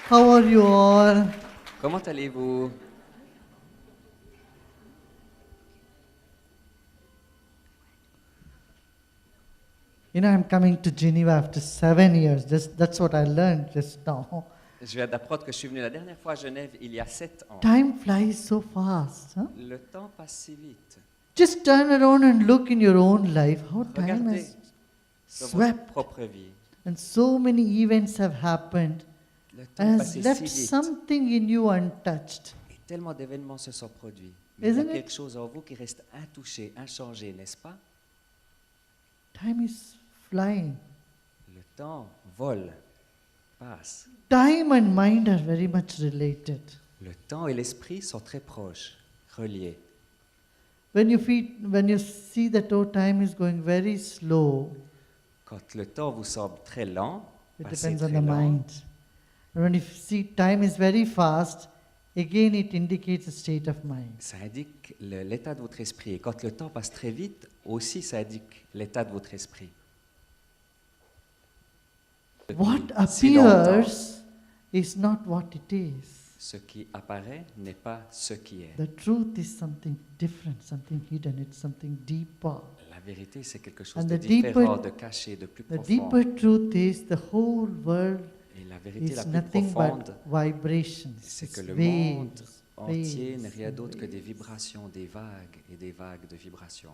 How are you all? Comment allez-vous? You know, I'm coming to Geneva after 7 years. That's what I learned just now. Je viens d'apprendre que je suis venu la dernière fois à Genève il y a 7 ans. Time flies so fast. Huh? Le temps passe si vite. Just turn around and look in your own life. How time Regardez has dans votre swept. propre vie. And so many events have happened. Le temps est Has passé left si vite. something in you untouched. Et tellement d'événements se sont produits. Mais il y a Isn't it? quelque chose en vous qui reste intouché, inchangé, n'est-ce pas? Time is flying. Le temps vole, passe. Time and mind are very much related. Le temps et l'esprit sont très proches, reliés. When you see that time is going very slow, Quand le temps vous semble très lent, it passer depends on très the lent, mind. And when you see time is very fast, again it indicates a state of mind. ça indique l'état de votre esprit. Et quand le temps passe très vite, aussi ça indique l'état de votre esprit. What Depuis si longtemps, appears is not what it is. ce qui apparaît n'est pas ce qui est. The truth is something different, something hidden, it's something deeper. La vérité, c'est quelque chose And de the deeper- différent, de caché, de plus The profond. deeper truth is the whole world Et la vérité la is plus nothing profonde, but vibrations. c'est It's que le monde waves, entier waves n'est rien and d'autre que des waves. vibrations, des vagues et des vagues de vibrations.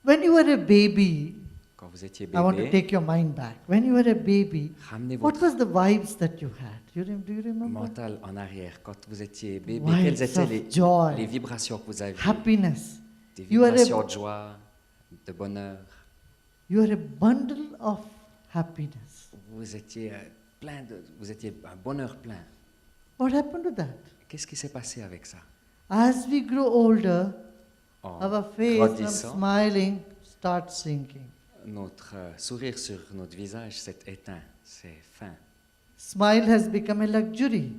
When you were a baby, Quand vous étiez I want to bébé, take your mind back. When you were a baby, ramenez what votre was the vibes that you had? Do you remember? mental en arrière. Quand vous étiez bébé, Vibes quelles étaient of les joy, vibrations que vous aviez? happiness. Des You are a- vibrations de joie, de bonheur. You are a bundle of happiness. Vous étiez vous étiez un bonheur plein. What happened to that? Qu'est-ce qui s'est passé avec ça? As we grow older, En our face from grandissant, smiling starts sinking. notre sourire sur notre visage s'est éteint, c'est fin. Smile has become a luxury.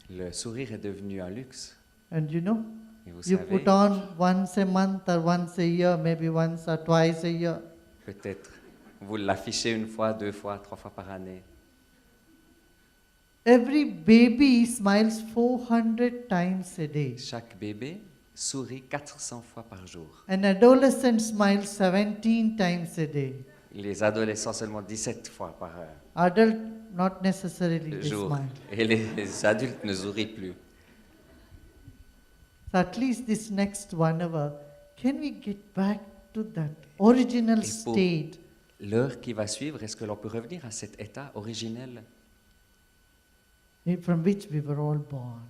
Le sourire est devenu un luxe. And you know, Et vous you savez, put on once a month or once a year, maybe once or twice a year. peut-être, vous l'affichez une fois, 2 fois, 3 fois par année. Every baby smiles 400 times a day. Chaque bébé sourit 400 fois par jour. An adolescent smiles 17 times a day. Les adolescents seulement 17 fois par Adult, not necessarily they jour. smile. Et les adultes ne sourient plus. So at least this next 1 hour, can we get back to that original Et pour- state L'heure qui va suivre, est-ce que l'on peut revenir à cet état originel from which we were all born?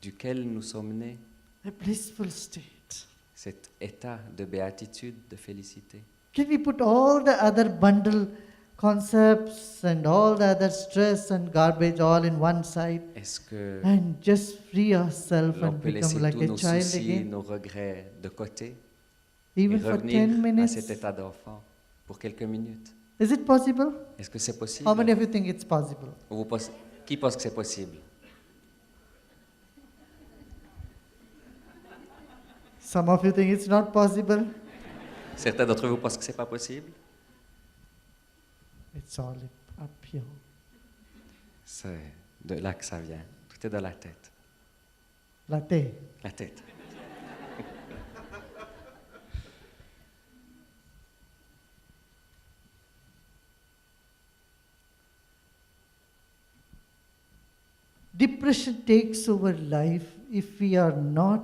duquel nous sommes nés? A blissful state. Cet état de béatitude, de félicité? Can we put all the other bundle concepts and all the other stress and garbage all in one side Est-ce que and just free ourselves l'on and peut laisser become like tous a nos child soucis, again? nos regrets de côté et Even for 10 revenir à minutes? cet état d'enfant pour quelques minutes? Is it possible? Est-ce que c'est possible? How many of you think it's possible? Qui pense que c'est possible? Some of you think it's not possible. Certains d'entre vous pensent que c'est pas possible? It's all up here. C'est de là que ça vient. Tout est dans la tête. Latte. La tête. Depression takes over life if we are not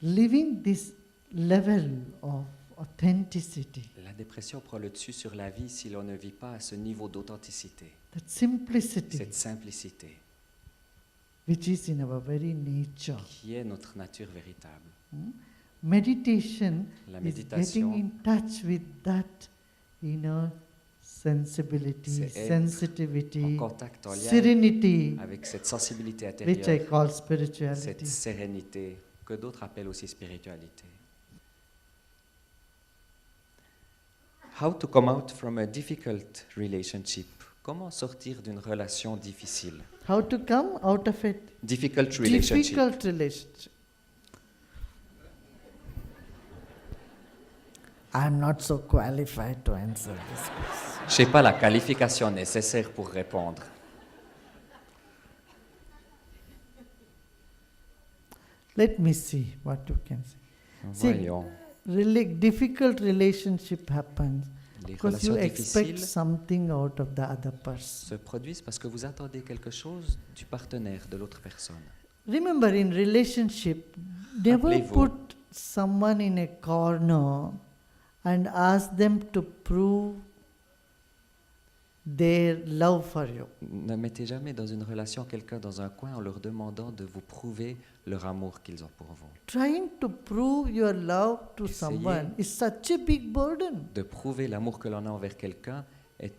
living this level of authenticity, La dépression prend le dessus sur la vie si l'on ne vit pas à ce niveau d'authenticité, that simplicity. cette simplicité. When you put all the other bundle concepts and all the other stress and garbage all in one side, and just free yourself and become like a child again. Est-ce que l'on peut laisser tous nos soucis, nos regrets de côté et revenir à cet état d'enfant pour quelques minutes? which is in our very nature. qui est notre nature véritable. Meditation La is méditation, getting in touch with that inner sensibility, c'est être sensitivity, en contact, en lien serenity, avec cette sensibilité which I intérieure, call cette spirituality. sérénité que d'autres appellent aussi spiritualité. How to come out from a difficult relationship? Comment sortir d'une relation difficile? How to come out of it? Difficult relationship. Difficult relationship. I'm not so qualified to answer this question. Je n'ai pas la qualification nécessaire pour répondre. Let me see what you can say. See, Voyons. Difficult relationship happens Les because you relations expect difficiles something out of the other person. se produisent parce que vous attendez quelque chose du partenaire, de l'autre personne. Remember, in relationship, never Rappelez-vous. put someone in a corner and ask them to prove their love for you. Ne mettez jamais dans une relation quelqu'un dans un coin en leur demandant de vous prouver leur amour qu'ils ont pour vous. Trying to prove your love to Essayez. someone is such a big burden, De prouver l'amour que l'on a envers quelqu'un est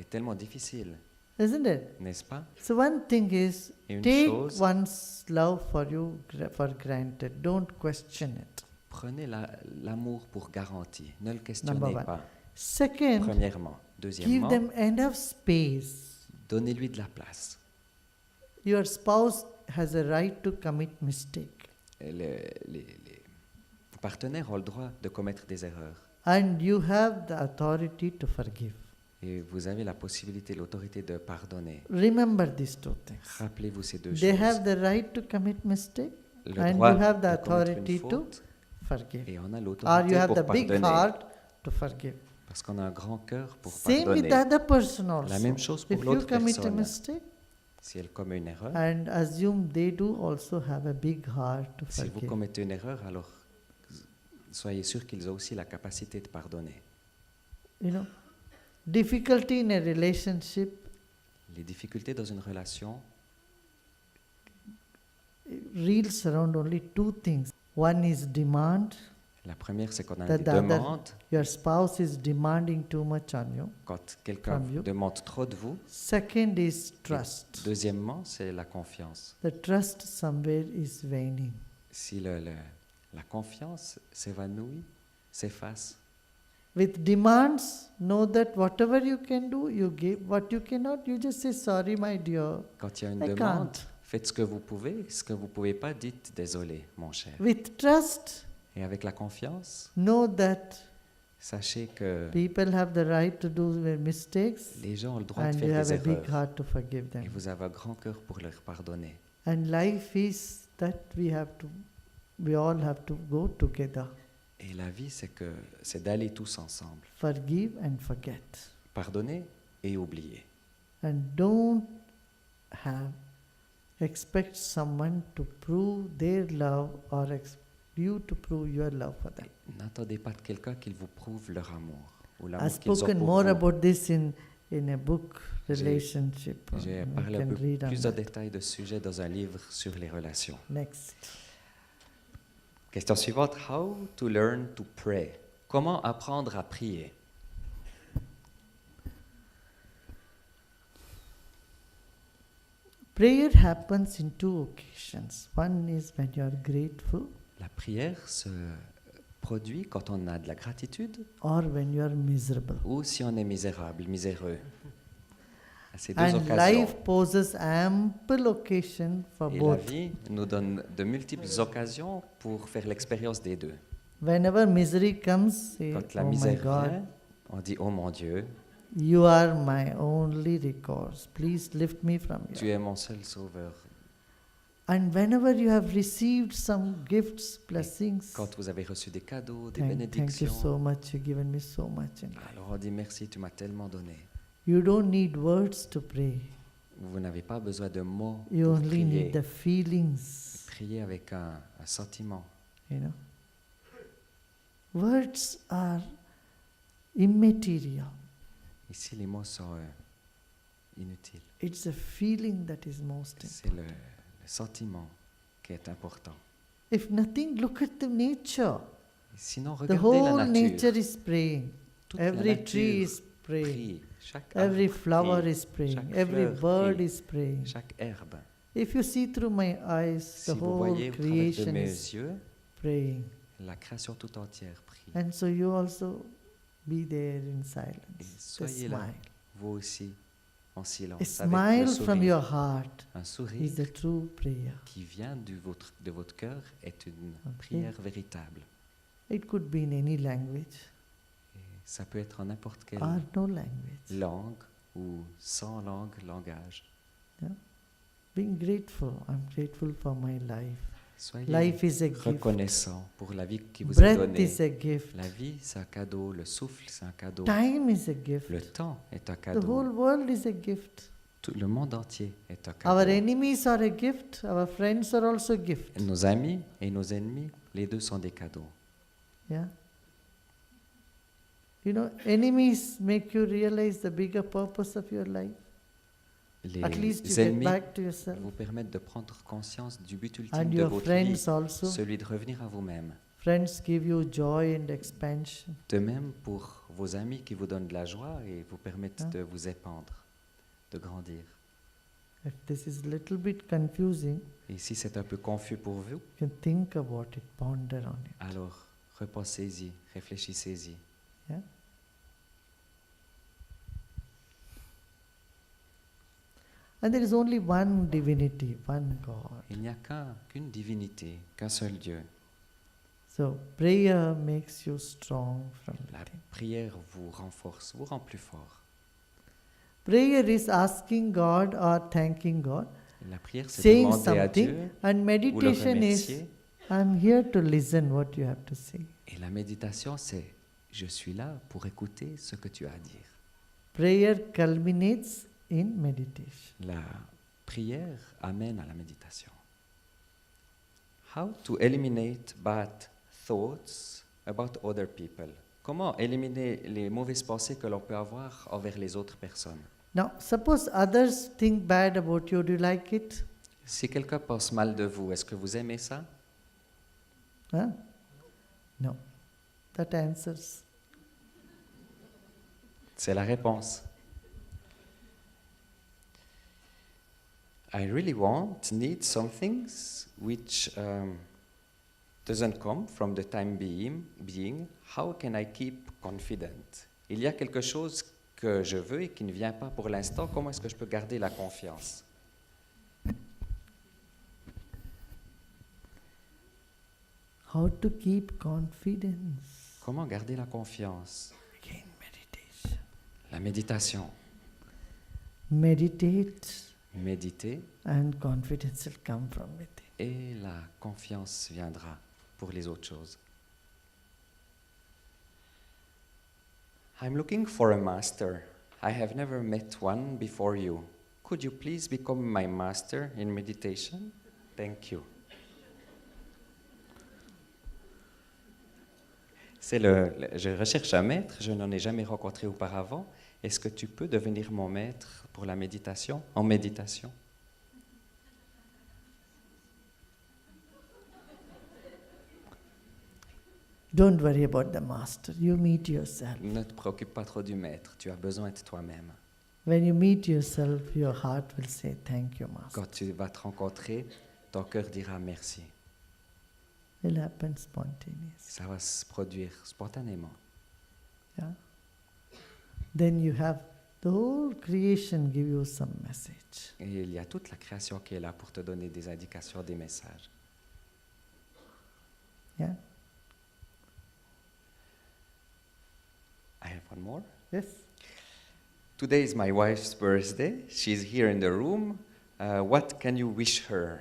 tellement difficile, isn't it? n'est-ce pas? So one thing is, Et une take chose, one's love for you for granted. Don't question it. prenez l'amour pour garantie. Ne le Number questionnez one. pas, Second, premièrement. give Deuxièmement, them enough space. donnez-lui de la place. Your spouse has a right to commit mistake. Et les partenaires ont le droit de commettre des erreurs. And you have the authority to forgive. Et vous avez la possibilité, l'autorité de pardonner. Remember these two things. Rappelez-vous ces deux They choses. have the right to commit mistake Le and droit you have the de commettre une authority to faute, forgive. et on a Or you l'autorité have pour the big pardonner. heart to forgive. Parce qu'on a un grand cœur pour Same with pardonner. the other person also. La même chose pour If you l'autre commit a personne. mistake Si elle commet une erreur, and assume they do also have a big heart to si vous forgive. commettez une erreur, alors soyez sûr qu'ils ont aussi la capacité de pardonner. You know, difficulty in a relationship Les difficultés dans une relation reels around only two things. One is demand, La première, c'est qu'on a That des the other- demandes. your spouse is demanding too much on you. Quand quelqu'un From you. demande trop de vous. Second is trust. Deuxièmement, c'est la confiance. The trust somewhere is waning. Si la confiance s'évanouit, s'efface, With demands, know that whatever you can do, you give. What you cannot, you just say, sorry, my dear, quand il y a une I demande, can't. faites ce que vous pouvez. Ce que vous ne pouvez pas, dites désolé, mon cher. With trust, Et avec la confiance, know that sachez que people have the right to do their mistakes les gens ont le droit de and you faire have des a big erreurs. heart to forgive Et them. vous avez un grand cœur pour leur pardonner. And life is that we all have to go together. Et la vie, c'est d'aller tous ensemble. Forgive and forget. Pardonner et oublier. And don't expect someone to prove their love or you to prove your love for them. N'attendez pas de quelqu'un qu'il vous prouve leur amour ou I've l'amour qu'ils ont spoken pour more vous. about this in a book, J'ai- relationship. J'ai You parlé un can peu read on plus en that. détail de ce sujet dans un livre sur les relations. Next. Question suivante. How to learn to pray? Comment apprendre à prier? Prayer happens in two occasions. One is when you are grateful La prière se produit quand on a de la gratitude or when you are miserable. ou si on est misérable, miséreux. À ces deux And occasions. life poses ample occasion for Et la both. vie nous donne de multiples occasions pour faire l'expérience des deux. Whenever misery comes, say, Quand la oh my misère God, vient, on dit « Oh mon Dieu, you are my only recourse. Please lift me from tu here. es mon seul sauveur. And whenever you have received some gifts, blessings, Quand vous avez reçu des cadeaux, des thank you bénédictions, so much. You've given me so much in life. alors on dit « Merci, tu m'as tellement donné. You don't need words to pray. » Vous n'avez pas besoin de mots You pour only need prier. the feelings, Priez avec un sentiment. you know. Words are immaterial. Ici, les mots sont inutile. It's the feeling that is most C'est important. le sentiment qui est important. If nothing, look at the nature. Et sinon, The regardez la whole nature nature. is praying. Toute la Every tree nature is praying. prie. Chaque Every arbre flower prie. is praying. Chaque Every fleur bird prie. is praying. Chaque herbe. If you see through my eyes, Si the vous whole voyez au travers de creation mes is yeux, praying. la création tout entière prie. And so you also be there in Et silence. The soyez là, smile. vous aussi, en silence, A avec le smile from sourire. your heart Un is sourire the true prayer. qui vient de votre cœur est une Ok. prière véritable. It could be in any language Et ça peut être en n'importe quelle or no language. langue ou sans langue, langage. Being grateful. I'm grateful for my life. Soyez Life is a gift. reconnaissant pour la vie qui vous est Breath donnée. is a gift. La vie, c'est un cadeau. Le souffle, c'est un cadeau. Time is a gift. Le temps est un The cadeau. whole world is a gift. Tout le monde entier est un Our cadeau. enemies are a gift. Our friends are also gifts. Et nos amis et nos ennemis, les deux sont des cadeaux. Yeah. You know, enemies make you realize the bigger purpose of your life. At least you Les get ennemis back to yourself. vous permettent de prendre conscience du but ultime And de your votre friends vie, also. celui de revenir à vous-même. Friends give you joy and expansion. De même pour vos amis qui vous donnent de la joie et vous permettent Hein? de vous épandre, de grandir. If this is a little bit confusing, Et si c'est un peu confus pour vous, you can think about it, ponder on it. alors repensez-y, réfléchissez-y. Yeah? And there is only one divinity, one God. Il n'y a qu'une divinité, qu'un seul Dieu. So prayer makes you strong from La within. prière vous renforce, vous rend plus fort. Prayer is asking God or thanking God, La prière, c'est saying demander à something, Dieu and ou le meditation is, remercier. I'm here to listen what you have to say. Et la méditation, c'est je suis là pour écouter ce que tu as à dire. Prayer culminates in meditation. La prière amène à la méditation. How to eliminate bad thoughts about other people? Comment éliminer les mauvaises pensées que l'on peut avoir envers les autres personnes? Now, suppose others think bad about you, do you like it? Si quelqu'un pense mal de vous, est-ce que vous aimez ça? Huh? No. That answers. C'est la réponse. I really need some things which doesn't come from the time being. How can I keep confident? Il y a quelque chose que je veux et qui ne vient pas pour l'instant. Comment est-ce que je peux garder la confiance? How to keep confidence? Comment garder la confiance? Again, meditation. La méditation. Meditate, Méditer and confidence will come from within. et la confiance viendra pour les autres choses. I'm looking for a master. I have never met one before you. Could you please become my master in meditation? Thank you. Je recherche un maître, je n'en ai jamais rencontré auparavant. Est-ce que tu peux devenir mon maître pour la méditation, en méditation? Don't worry about the master. You meet yourself. Ne te préoccupe pas trop du maître, tu as besoin de toi-même. When you meet yourself, your heart will say, thank you, master. Quand tu vas te rencontrer, ton cœur dira merci. It will happen spontaneously. Ça va se produire spontanément. Yeah? Then you have the whole creation give you some message. Et il y a toute la création qui est là pour te donner des indications, des messages. Yeah? I have one more. Yes? Today is my wife's birthday. She's here in the room. What can you wish her?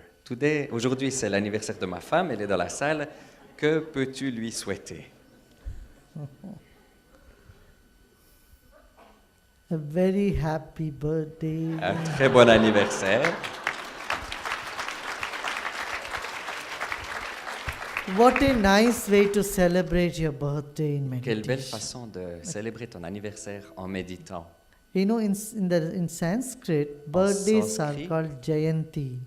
Aujourd'hui, c'est l'anniversaire de ma femme. Elle est dans la salle. Que peux-tu lui souhaiter? A very happy birthday. Un très bon anniversaire. What a nice way to celebrate your birthday in Quelle belle meditation. façon de célébrer ton anniversaire en méditant. You know, in Sanskrit, birthdays are sanskrit, called Jayanti.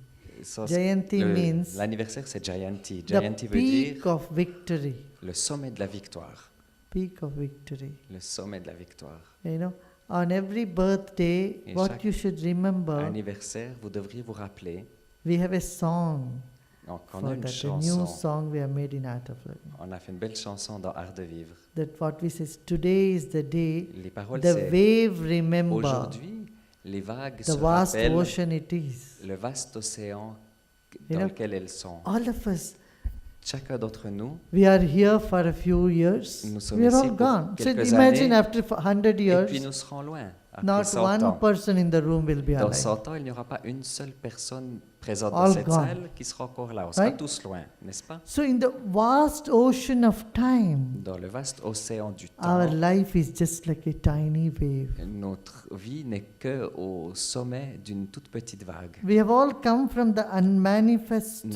Sans- Jayanti means L'anniversaire, c'est Jayanti. the Jayanti veut dire peak of victory. le sommet de la victoire. Peak of victory. Le sommet de la victoire. You know, on every birthday, Et what chaque you should remember, anniversaire, vous devriez vous rappeler we have a song qu'on for a une that, a new chanson. song we have made in Art of Living. On a fait une belle chanson dans Art de vivre. That what we say is, today is the day, Les paroles, the c'est wave remember, aujourd'hui, les vagues the se vast rappellent ocean it is. le vaste océan You dans know, lequel elles sont. all of us, Chacun d'entre nous, we are here for a few years, nous sommes we are ici all pour gone. So quelques imagine années, after 100 et years, puis nous serons loin. Après not 100 one ans. person in the room will be Dans alive. 100 ans, il n'y aura pas une seule personne présente All dans cette gone. salle qui sera encore là. On sera Right? tous loin, n'est-ce pas? So in the vast ocean of time, Dans le vaste océan du our temps, life is just like a tiny wave. notre vie n'est que au sommet d'une toute petite vague. We have all come from the unmanifest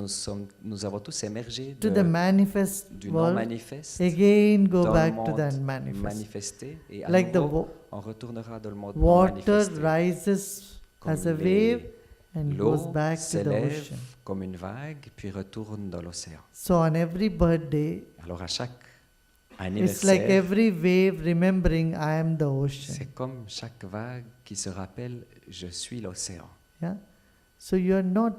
Nous avons tous émergé to the manifest du non world, manifeste again go dans back le to the monde unmanifest. manifesté et à Like the nouveau, on retournera dans le monde non water manifesté. rises Comme as a les- wave and goes L'eau back to the s'élève ocean. comme une vague, puis retourne dans l'océan. So on every birthday, Alors à chaque it's like anniversaire, every wave remembering I am the ocean. c'est comme chaque vague qui se rappelle « Je suis l'océan Yeah? So you are not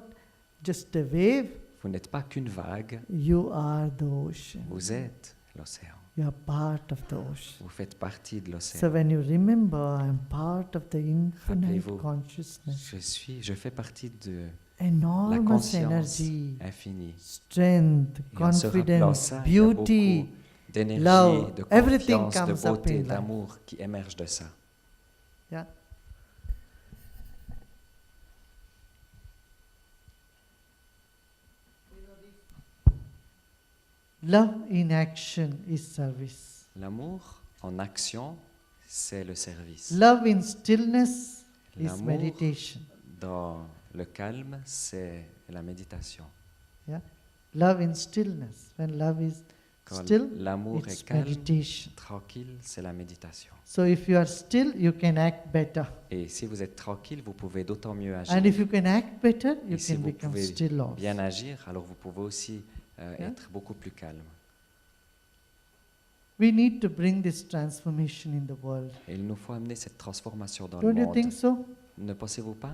just a wave, ». Vous n'êtes pas qu'une vague, you are the ocean. vous êtes l'océan. You are part of the ocean. Vous faites partie de So l'océan. when you remember I am part of the infinite Rappelez-vous, consciousness, je fais partie de la enormous conscience energy, infinie. strength, Et en se rappelant confidence, ça, il y a beauty, beaucoup d'énergie, love, de everything confiance, de comes up beauté, in life. d'amour qui émerge de ça. Yeah. Love in action is service. L'amour en action, c'est le service. Love in stillness is L'amour meditation. dans le calme, c'est la méditation. Yeah. Love in stillness. When love is Quand still, l'amour it's est calme, meditation. tranquille, c'est la méditation. So if you are still, you can act better. Et si vous êtes tranquille, vous pouvez d'autant mieux And agir. if you can act better, you Et si can vous become pouvez still also. bien agir, alors vous pouvez aussi Yeah. être beaucoup plus calme. We need to bring this transformation in the world. Et il nous faut amener cette transformation dans Don't le you monde. think so? Ne pensez-vous pas?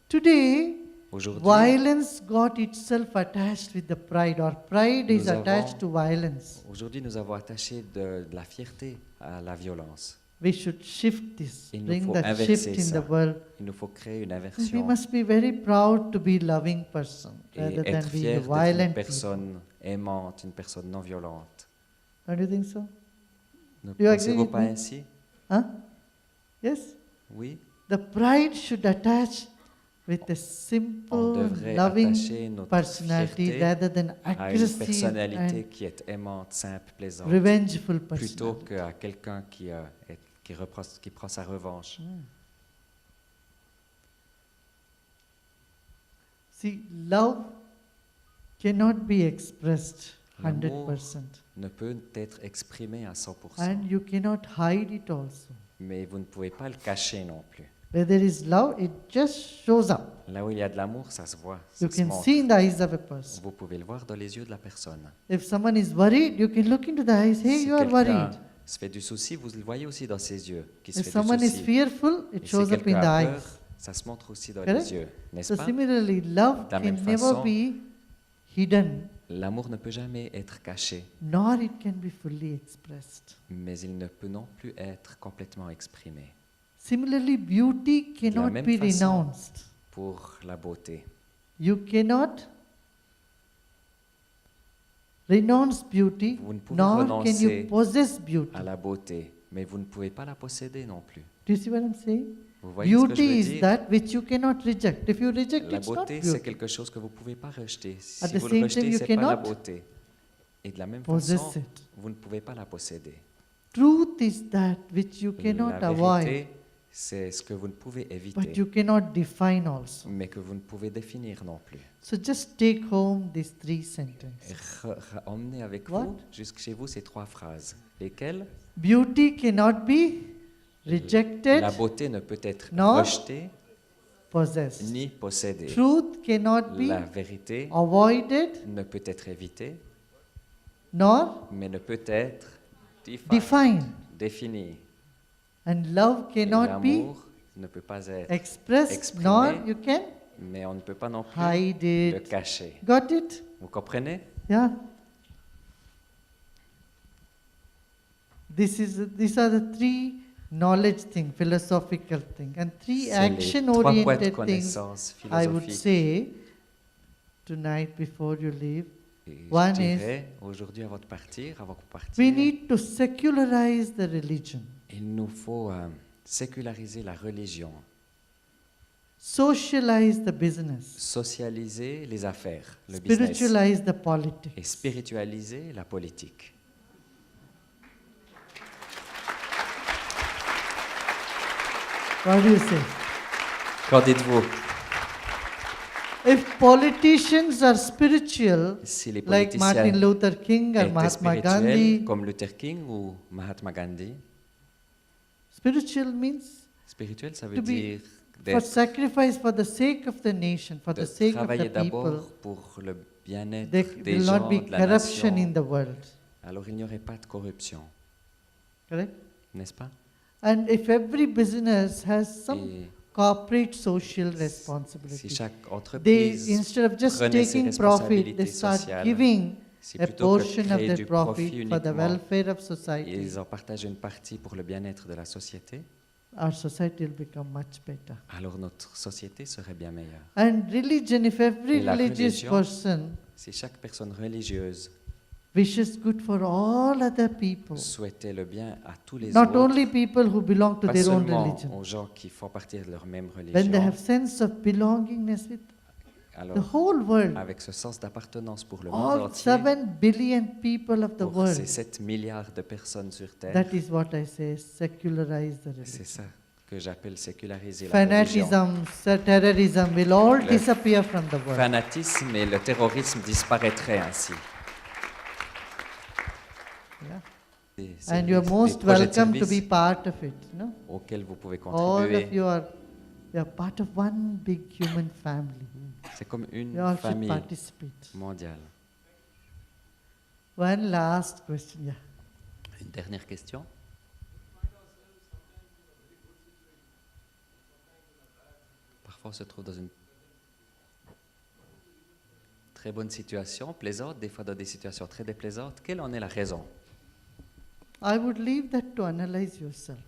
Today, Aujourd'hui, violence got itself attached with the pride, or pride is Nous avons- attached to violence. aujourd'hui, nous avons attaché de la fierté à la violence. We should shift this, Il nous bring faut that inverser shift in ça. the world. Il nous faut créer une We inversion must be very proud to be loving person et rather than être being fier a d'être une violent people. personne aimante, une personne non violente. Don't you think so? Ne you agree pensez-vous with pas me? ainsi? Huh? Yes? Oui. The pride should attach with a On simple, devrait loving attacher notre personality fierté rather than à une aggressive personnalité and qui est aimante, simple, plaisante, revengeful plutôt personality. qu'à quelqu'un qui prend sa revanche. See, love cannot be expressed L'amour 100%. ne peut être exprimé à 100%, And you cannot hide it also. mais vous ne pouvez pas le cacher non plus. Where there is love, it just shows up. Là où il y a de l'amour, ça se voit, You ça se can montre. see in the eyes of a person. Vous pouvez le voir dans les yeux de la personne. If someone is worried, you can look into the eyes. Hey, Si you are quelqu'un worried. se fait du souci, vous le voyez aussi dans ses yeux, qui se If fait someone du is souci. fearful, it Et si shows up in quelqu'un the a eyes. peur, ça se montre aussi dans Correct? les yeux, n'est-ce So pas? similarly, love De la can même never façon, be hidden, L'amour ne peut jamais être caché, nor it can be fully expressed. mais il ne peut non plus être complètement exprimé. Similarly, beauty cannot même be façon, renounced. Pour la beauté, You cannot renounce beauty, vous ne pouvez nor can you renoncer possess beauty. à la beauté, mais vous ne pouvez pas la posséder non plus. Do you see what I'm saying? Vous voyez ce que je Beauty veux is dire? that which you cannot reject. If you reject, La it's not beauté, c'est beauty. quelque chose que vous ne pouvez pas rejeter. Si At the vous same le time, rejetez, you ce n'est pas la cannot beauté. Et de la même Possess façon, it. vous ne pouvez pas la posséder. Truth is that which you cannot La avoid, vérité, c'est ce que vous ne pouvez but éviter, you cannot define also. mais que vous ne pouvez définir non plus. So just take home these three sentences. Emmenez avec What? vous, jusque chez vous, ces trois phrases. Lesquelles? Beauty cannot be rejected, La beauté ne peut être nor rejetée possessed. ni possédée. Truth cannot be La vérité avoided, ne peut être évitée, nor mais ne peut être defined. définie. And love Et cannot be l'amour ne peut pas être expressed, exprimé, nor you can mais on ne peut pas non plus hide le it. cacher. Got it? Vous comprenez? Yeah. These are the three knowledge thing, philosophical thing, and three C'est les 3 poids de action-oriented things connaissances I would philosophiques. say tonight before you leave. Et One je is, dirais, aujourd'hui avant de partir, we need to secularize the religion, il nous faut séculariser la religion, socialize the business, socialiser les affaires, le business, spiritualize the et politics. spiritualiser la politique. What do you say? Qu'en dites-vous? If politicians are spiritual, Si les like Martin politiciens Luther King or étaient Mahatma spirituels, Gandhi, comme Luther King ou Mahatma Gandhi, spiritual means spirituel, ça veut To be dire for d'être, sacrifice for the sake of the nation, for de the sake of travailler the d'abord people. pour le bien-être There des will gens, not be de la corruption in nation. the world. Alors il n'y aurait pas de corruption, Correct? n'est-ce pas? And if every business has some Et corporate social si responsibility, chaque they, entreprise instead of just prenait ses taking profit, they responsabilités start sociales, giving si a plutôt que de portion of créer their du profit profit for the uniquement, welfare of society, ils en partagent une partie pour le bien-être de la société, our society will become much better. alors notre société serait bien meilleure. And religion, if every Et la religious religion, person Si chaque personne religieuse wishes good for all other people, souhaitait le bien à tous les not autres, only people who belong to pas their own seulement religion, aux gens qui font partie de leur même when they religion, have sense of belongingness with the alors whole world, avec ce sens d'appartenance pour le monde all entier, 7 billion people of the pour ces world, 7 milliards de personnes sur Terre, that is what I say, secularize the c'est religion. ça que j'appelle séculariser la religion. Fanatism, terrorism will all Le disappear from the world. Fanatisme et le terrorisme disparaîtraient ainsi. Yeah. Des And you are services, most des projets de welcome to be service part of it. No? auxquels vous pouvez All contribuer. of you are part of one big human family. C'est comme une You all should famille participate. mondiale. One last question. Yeah. Une dernière question. Parfois, on se trouve dans une très bonne situation, plaisante, des fois dans des situations très déplaisantes. Quelle en est la raison? I would leave that to analyze yourself.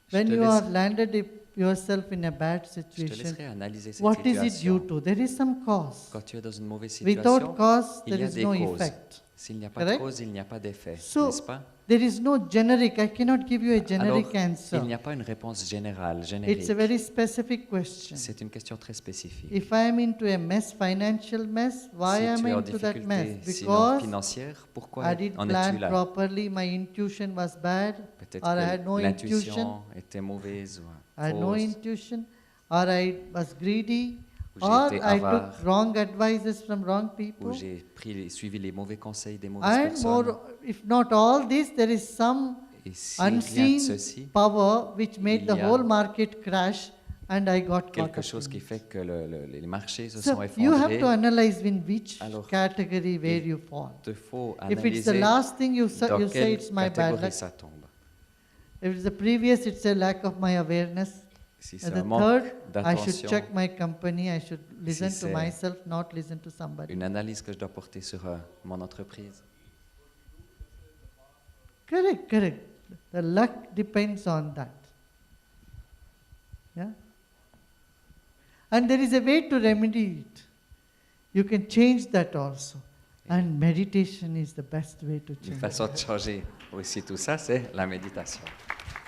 Je When te you laisse- are landed yourself in a bad Je te situation, laisserai analyser cette what is it situation. due to? There is some cause. Quand tu es dans une mauvaise Without situation, cause, il there y a is des no causes. effect. S'il n'y a pas de Correct? cause, il n'y a pas d'effet, So, n'est-ce pas? there is no generic, I cannot give you a Alors, generic il answer. n'y a pas une réponse générale, It's générique. a very specific question. C'est une question très spécifique. If I am into a mess, financial mess, why Si am tu I es en into that mess? difficulté, sinon Because financière, pourquoi I didn't en es-tu plan là? properly, my intuition was bad, Peut-être or I had no que intuition, l'intuition était mauvaise ou I had no fausse, intuition, or I was greedy, ou or j'ai été I avare, took wrong advices from wrong ou people. j'ai suivi les mauvais conseils des mauvaises And personnes. more, if not all this, there is some Et si rien de unseen ceci, power which made il the y a whole market crash, and I got caught quelque up chose in qui it. fait que les marchés se So sont you have effondrés, to analyze in which Alors, category where il you fall. il te faut If it's the analyser last thing you dans say quelle it's my bad catégorie luck. ça tombe. If it's the previous, it's a lack of my awareness. Si And c'est the un manque third, I should d'attention, check my company. I should listen to c'est myself, not listen to somebody. une analyse que je dois porter sur mon entreprise. Correct, correct. The luck depends on that. Yeah? And there is a way to remedy it. You can change that also. And meditation is the best way to Une change façon it. de changer aussi tout ça, c'est la méditation.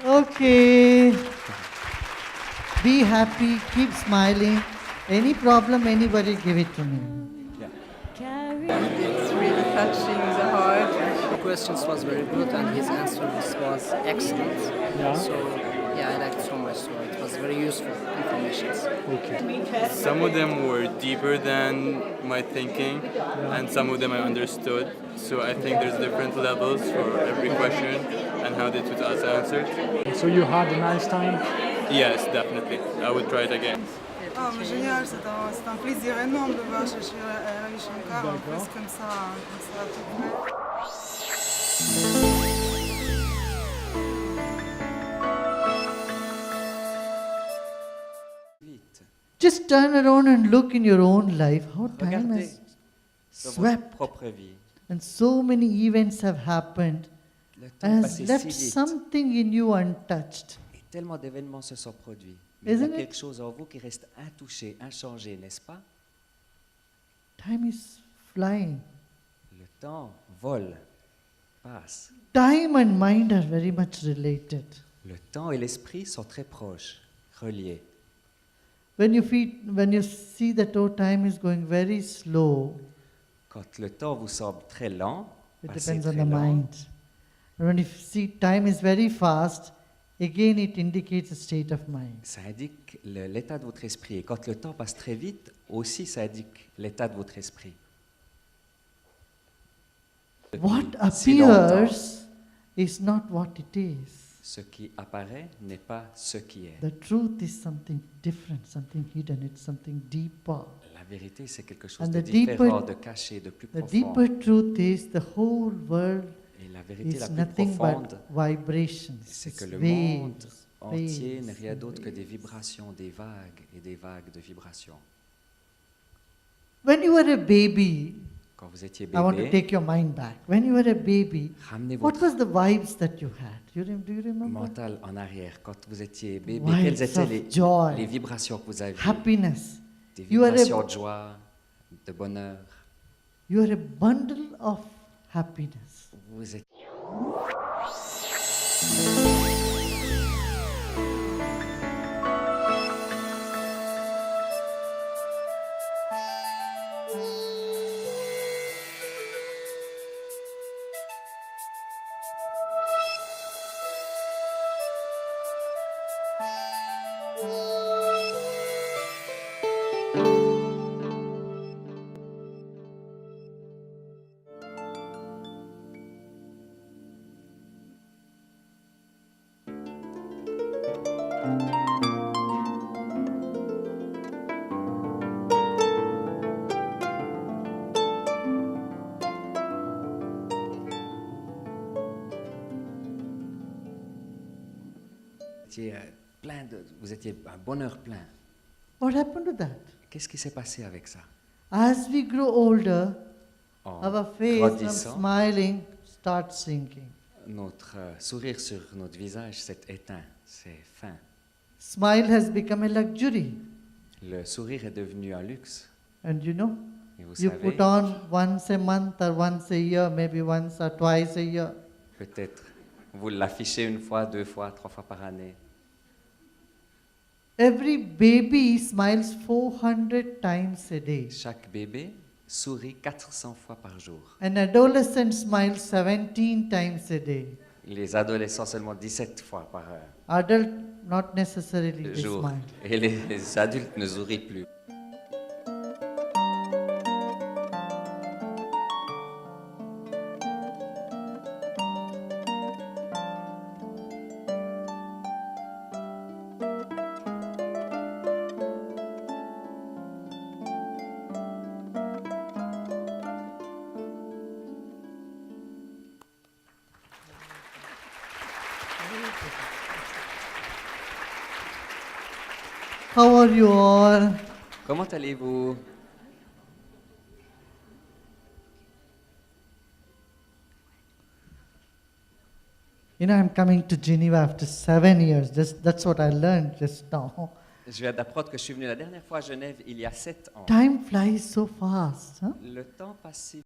Okay. Be happy, keep smiling. Any problem, anybody, give it to me. It's really touching the heart. The questions was very good and his answers was excellent. Yeah. So yeah, I liked so much. So it was very useful information. Some of them were deeper than my thinking, and some of them I understood. So I think there's different levels for every question. and how the two answered. So you had a nice time? Yes, definitely. I would try it again. Ah, mais génial, c'est un plaisir énorme de voir Sri Sri Ravi Shankar en plus comme ça à tout près. Vite. Just turn around and look in your own life how time Regardez has dans votre swept propre vie. and so many events have happened Le temps and est has passé left si vite. something in you untouched. Et tellement d'événements se sont produits. Mais il y Isn't a it? quelque chose en vous qui reste intouché, inchangé, n'est-ce pas? Time is flying. Le temps vole, passe. Time and mind are very much related. Le temps et l'esprit sont très proches, reliés. When you see that oh, time is going very slow, Quand le temps vous semble très lent, it passé depends on très the lent, mind. And when you see time is very fast, again it indicates a state of mind. ça indique l'état de votre esprit. Et quand le temps passe très vite, aussi ça indique l'état de votre esprit. Depuis What si longtemps, appears is not what it is. ce qui apparaît n'est pas ce qui est. The truth is something different, something hidden, it's something deeper. La vérité, c'est quelque chose And de the deeper- différent, de caché, de plus The profond. deeper truth is the whole world Et la vérité la is plus nothing profonde, but vibrations. c'est It's que le monde waves, entier waves, n'est rien d'autre que waves. des vibrations, des vagues et des vagues de vibrations. When you were a baby, Quand vous étiez I want to bébé, take your mind back. When you were a baby, ramenez what votre was the vibes that you had? Do you remember? mental en arrière. Quand vous étiez bébé, Vibes quelles étaient of les joy, vibrations que vous aviez? happiness. Des You are a- vibrations de joie, de bonheur. You are a bundle of happiness. Vous êtes vous étiez un bonheur plein. What happened to that? Qu'est-ce qui s'est passé avec ça? As we grow older, En our face from grandissant, smiling starts sinking. notre sourire sur notre visage s'est éteint, c'est fin. Smile has become a luxury. Le sourire est devenu un luxe. And you know, Et vous you savez, put on once a month or once a year, maybe once or twice a year. peut-être vous l'affichez une fois, deux fois, trois fois par année. Every baby smiles 400 times a day. Chaque bébé sourit 400 fois par jour. An adolescent smiles 17 times a day. Les adolescents seulement 17 fois par Adult, not necessarily they jour. smile. Et les adultes ne sourient plus. How are you all? Comment allez-vous? You know, I'm coming to Geneva after 7 years. That's what I learned just now. Je viens d'apprendre que je suis venu la dernière fois à Genève il y a 7 ans. Time flies so fast. Huh? Le temps passe si